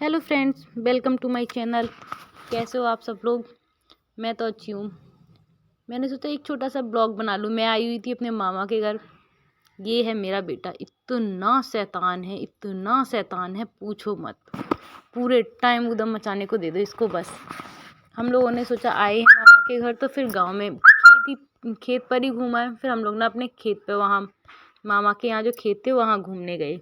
Hello friends, welcome to my channel. कैसे हो आप सब लोग? मैं तो अच्छी हूँ। मैंने सोचा एक छोटा सा ब्लॉग बना लूँ। मैं आई हुई थी अपने मामा के घर। ये है मेरा बेटा, इतना शैतान है पूछो मत। पूरे टाइम उधम मचाने को दे दो इसको बस। हम लोगों ने सोचा आए हैं मामा के घर तो फिर गाँव में खेत पर ही घूमा। फिर हम लोग ना अपने खेत पे वहाँ मामा के यहाँ जो खेत थे वहाँ घूमने गए।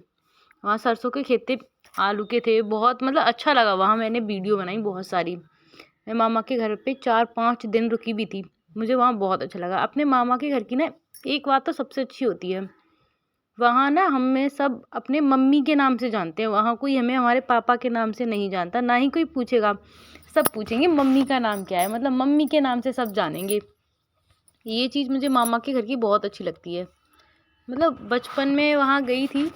वहाँ सरसों के खेत थे, आलू के थे। बहुत मतलब अच्छा लगा। वहाँ मैंने वीडियो बनाई बहुत सारी। मैं मामा के घर पे 4-5 दिन रुकी भी थी। मुझे वहाँ बहुत अच्छा लगा। अपने मामा के घर की ना एक बात तो सबसे अच्छी होती है, वहाँ ना हमें सब अपने मम्मी के नाम से जानते हैं। वहाँ कोई हमें हमारे पापा के नाम से नहीं जानता, ना ही कोई पूछेगा। सब पूछेंगे मम्मी का नाम क्या है, मतलब मम्मी के नाम से सब जानेंगे। ये चीज़ मुझे मामा के घर की बहुत अच्छी लगती है। मतलब बचपन में वहाँ गई थी,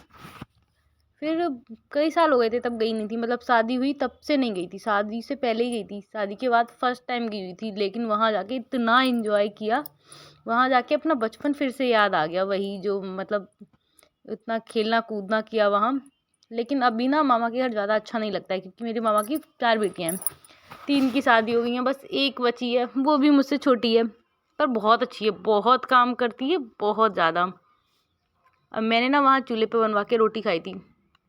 फिर कई साल हो गए थे तब गई नहीं थी। मतलब शादी हुई तब से नहीं गई थी, शादी से पहले ही गई थी। शादी के बाद फर्स्ट टाइम गई हुई थी, लेकिन वहाँ जाके इतना एंजॉय किया। वहाँ जाके अपना बचपन फिर से याद आ गया, वही जो मतलब इतना खेलना कूदना किया वहाँ। लेकिन अभी ना मामा के घर ज़्यादा अच्छा नहीं लगता है, क्योंकि मेरी मामा की 4 बेटियाँ हैं। 3 की शादी हो गई हैं, बस एक बची है, वो भी मुझसे छोटी है। पर बहुत अच्छी है, बहुत काम करती है, बहुत ज़्यादा। अब मैंने ना वहाँ चूल्हे पे बनवा के रोटी खाई थी,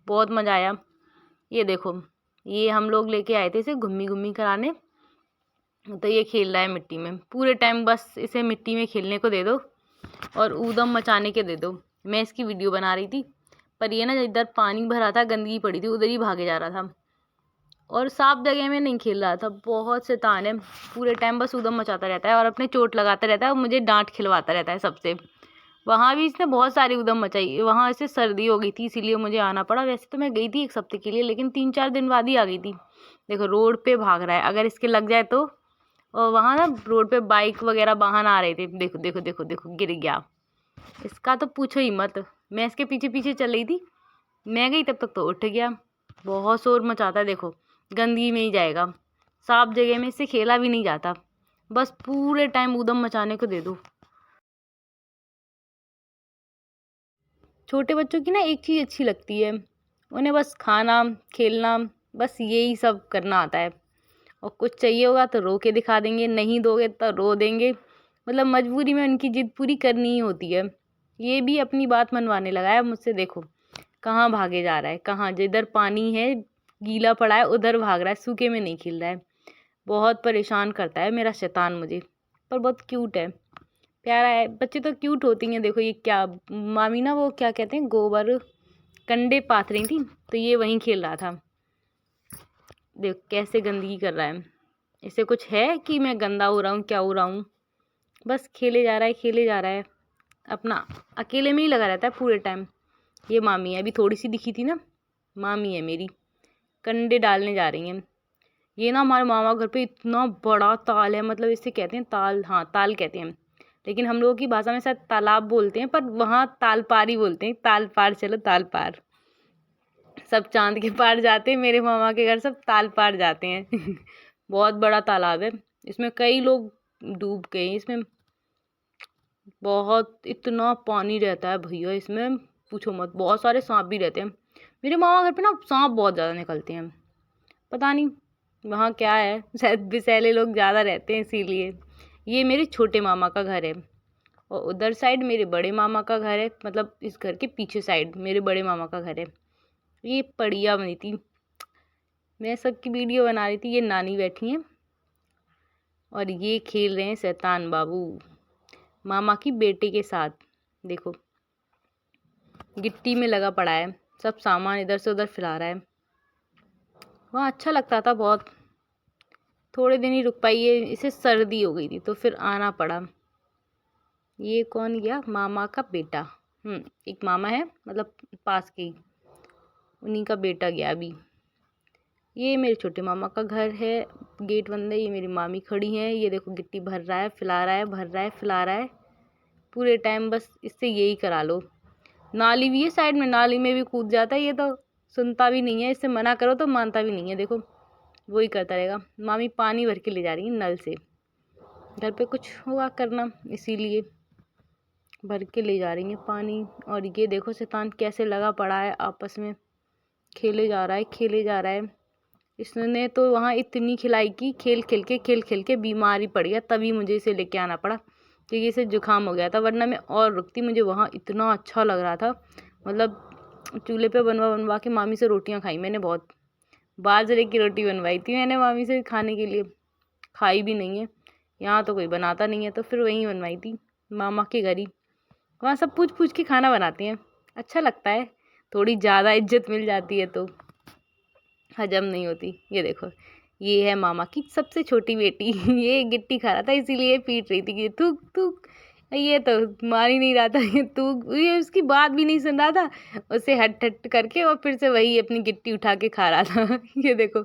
बहुत मज़ा आया। ये देखो, ये हम लोग लेके आए थे इसे घुम्मी घुम्मी कराने। तो ये खेल रहा है मिट्टी में पूरे टाइम। बस इसे मिट्टी में खेलने को दे दो और ऊधम मचाने के दे दो। मैं इसकी वीडियो बना रही थी, पर ये ना इधर पानी भरा था, गंदगी पड़ी थी, उधर ही भागे जा रहा था और साफ जगह में नहीं खेल रहा था। बहुत शैतान है, पूरे टाइम बस ऊधम मचाता रहता है और अपने चोट लगाता रहता है और मुझे डांट खिलवाता रहता है सबसे। वहाँ भी इसने बहुत सारी उधम मचाई। वहाँ इसे सर्दी हो गई थी, इसीलिए मुझे आना पड़ा। वैसे तो मैं गई थी 1 हफ्ते के लिए, लेकिन 3-4 दिन बाद ही आ गई थी। देखो रोड पे भाग रहा है, अगर इसके लग जाए तो। और वहाँ ना रोड पे बाइक वगैरह वाहन आ रहे थे। देखो देखो देखो देखो, गिर गया। इसका तो पूछो ही मत। मैं इसके पीछे पीछे चल रही थी, मैं गई तब तक तो उठ गया। बहुत शोर मचाता है। देखो गंदगी में ही जाएगा, साफ जगह में इससे खेला भी नहीं जाता। बस पूरे टाइम उधम मचाने को दे दो। छोटे बच्चों की ना एक चीज़ अच्छी लगती है, उन्हें बस खाना खेलना, बस यही सब करना आता है। और कुछ चाहिए होगा तो रो के दिखा देंगे, नहीं दोगे तो रो देंगे। मतलब मजबूरी में उनकी जिद पूरी करनी ही होती है। ये भी अपनी बात मनवाने लगा है मुझसे। देखो कहाँ भागे जा रहा है, कहाँ जिधर पानी है गीला पड़ा है उधर भाग रहा है, सूखे में नहीं खेल रहा है। बहुत परेशान करता है मेरा शैतान मुझे। पर बहुत क्यूट है, प्यारा है। बच्चे तो क्यूट होती हैं। देखो ये क्या, मामी ना वो क्या कहते हैं, गोबर कंडे पाथ रही थी, तो ये वहीं खेल रहा था। देख कैसे गंदगी कर रहा है। इसे कुछ है कि मैं गंदा हो रहा हूँ, क्या हो रहा हूँ? बस खेले जा रहा है, खेले जा रहा है, अपना अकेले में ही लगा रहता है पूरे टाइम। ये मामी है, अभी थोड़ी सी दिखी थी ना, मामी है मेरी, कंडे डालने जा रही हैं। ये ना हमारे मामा घर पे इतना बड़ा ताल है, मतलब इसे कहते हैं ताल, हाँ ताल कहते हैं। लेकिन हम लोगों की भाषा में शायद तालाब बोलते हैं, पर वहाँ ताल पार ही बोलते हैं। ताल पार, चलो ताल पार। सब चांद के पार जाते हैं, मेरे मामा के घर सब ताल पार जाते हैं। बहुत बड़ा तालाब है, इसमें कई लोग डूब गए इसमें। बहुत इतना पानी रहता है भैया इसमें, पूछो मत। बहुत सारे सांप भी रहते हैं। मेरे मामा घर पे ना सांप बहुत ज़्यादा निकलते हैं, पता नहीं वहाँ क्या है, शायद विषैले लोग ज़्यादा रहते हैं इसीलिए। ये मेरे छोटे मामा का घर है और उधर साइड मेरे बड़े मामा का घर है। मतलब इस घर के पीछे साइड मेरे बड़े मामा का घर है। ये पड़िया बनी थी, मैं सबकी वीडियो बना रही थी। ये नानी बैठी हैं और ये खेल रहे हैं शैतान बाबू मामा की बेटे के साथ। देखो गिट्टी में लगा पड़ा है, सब सामान इधर से उधर फैला रहा है। वहाँ अच्छा लगता था बहुत। थोड़े दिन ही रुक पाई, ये इसे सर्दी हो गई थी तो फिर आना पड़ा। ये कौन गया? मामा का बेटा। एक मामा है, मतलब पास के ही, उन्हीं का बेटा गया अभी। ये मेरे छोटे मामा का घर है, गेट बंद है। ये मेरी मामी खड़ी हैं, ये देखो गिट्टी भर रहा है, फैला रहा है, भर रहा है, फैला रहा है पूरे टाइम। बस इससे यही करा लो। नाली भी है साइड में, नाली में भी कूद जाता है। ये तो सुनता भी नहीं है, इससे मना करो तो मानता भी नहीं है। देखो वही करता रहेगा। मामी पानी भर के ले जा रही है नल से, घर पे कुछ हुआ करना इसीलिए भर के ले जा रही हैं पानी। और ये देखो शैतान कैसे लगा पड़ा है, आपस में खेले जा रहा है, खेले जा रहा है। इसने तो वहाँ इतनी खिलाई कि खेल खेल के बीमार ही पड़ गया, तभी मुझे इसे लेके आना पड़ा क्योंकि इसे जुकाम हो गया था, वरना मैं और रुकती। मुझे वहाँ इतना अच्छा लग रहा था, मतलब चूल्हे पे बनवा के मामी से रोटियाँ खाई मैंने बहुत। बाजरे की रोटी बनवाई थी मैंने मामी से खाने के लिए, खाई भी नहीं है, यहाँ तो कोई बनाता नहीं है तो फिर वहीं बनवाई थी मामा के घर ही। वहाँ सब पूछ के खाना बनाती हैं, अच्छा लगता है, थोड़ी ज़्यादा इज्जत मिल जाती है तो हजम नहीं होती। ये देखो, ये है मामा की सबसे छोटी बेटी ये गिट्टी खा रहा था इसीलिए पीट रही थी कि थूक थूक, ये तो मार ही नहीं रहा था, ये थूक, ये उसकी बात भी नहीं सुन रहा था, उसे हट हट करके और फिर से वही अपनी गिट्टी उठा के खा रहा था ये देखो,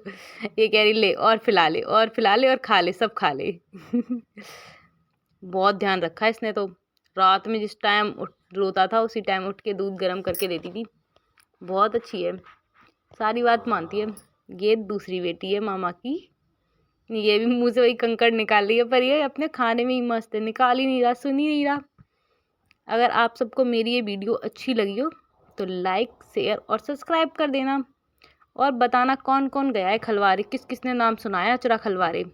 ये कह रही ले और खिला ले और खिला ले और खा ले, सब खा ले बहुत ध्यान रखा है इसने तो। रात में जिस टाइम रोता था उसी टाइम उठ के दूध गर्म करके देती थी। बहुत अच्छी है, सारी बात मानती है। ये दूसरी बेटी है मामा की, ये भी मुंह से वही कंकड़ निकाल रही है, पर ये अपने खाने में ही मस्त है, निकाल ही नहीं रहा, सुन ही नहीं रहा। अगर आप सबको मेरी ये वीडियो अच्छी लगी हो तो लाइक शेयर और सब्सक्राइब कर देना, और बताना कौन कौन गया है खलवारे, किस किसने नाम सुनाया अचरा खलवारे।